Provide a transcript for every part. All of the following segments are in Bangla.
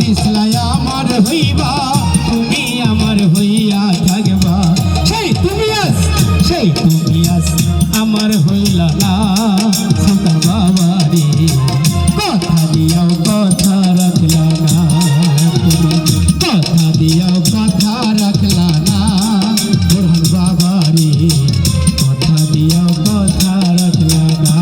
দিসলাই আমার হইবা, তুমি আমার হইয়া থাকবা। সেই তুমি আস আমার হইলা না সুতা বাবারে, কথা দিয়াও কথা রাখলা না, তুমি কথা দিয়াও কথা রাখলা না বোরহান বাবারে, কথা দিয়াও কথা রাখলা না।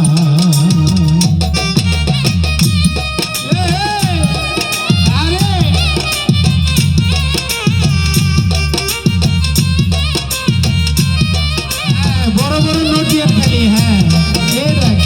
বড় বড় নদীর খালি, হ্যাঁ এই দেখ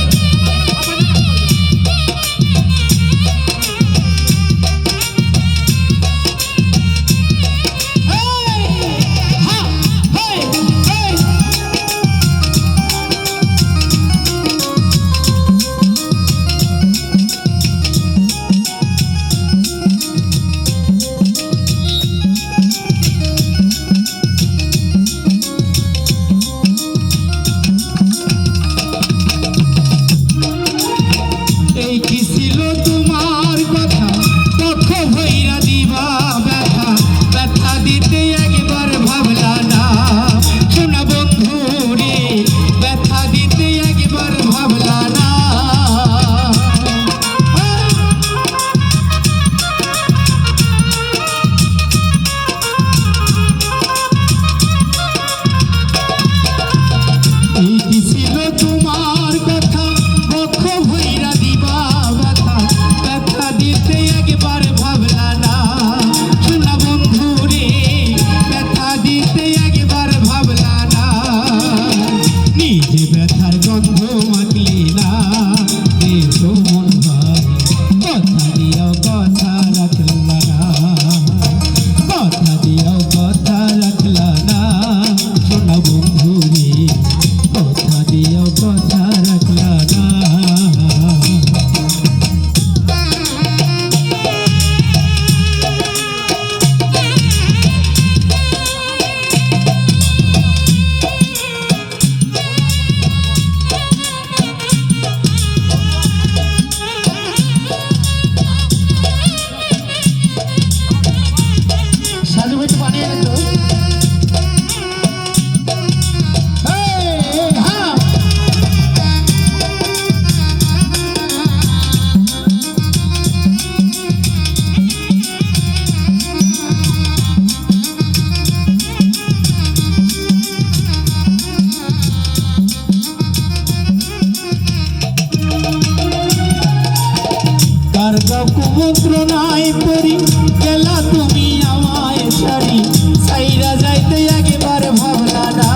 কুমন্ত্রণায় পড়ি গেলা তুমি আমায় ছাড়ি, সাইরা যাইতে একেবারে ভাবলা না,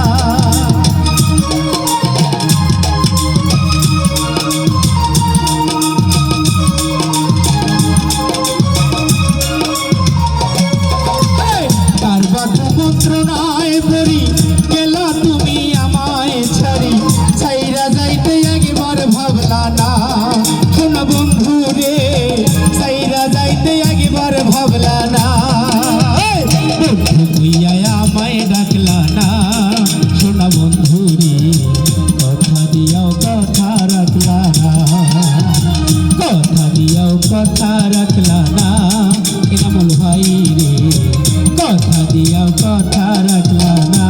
কারবার কুমন্ত্রণায় পড়ি গেলা তুমি আমায় ছাড়ি, সাইরা যাইতে একেবারে ভাবলা না, শোনা বন্ধু রে সাইরা যাইতে একবার ভাবলা না, বন্ধু তুইয়া আমায় ডাকলা না, শোনা বন্ধু রে কথা দিয়াও কথা রাখলা না, কথা দিয়াও কথা রাখলা না, এনামুল ভাই রে কথা দিয়াও কথা রাখলা না।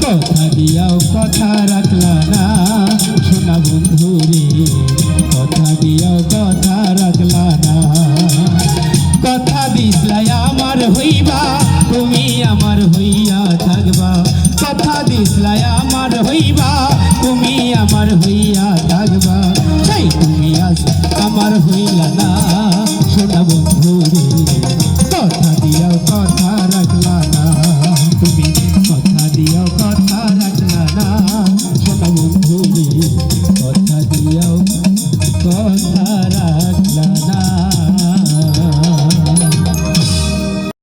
কথা দিয়াও কথা রাখলা না সোনা বন্ধু রে, কথা দিয়াও কথা রাখলা না। কথা দিসলাই আমার হইবা, তুমি আমার হইয়া থাকবা। কথা দিসলাই আমার হইবা, তুমি আমার হইয়া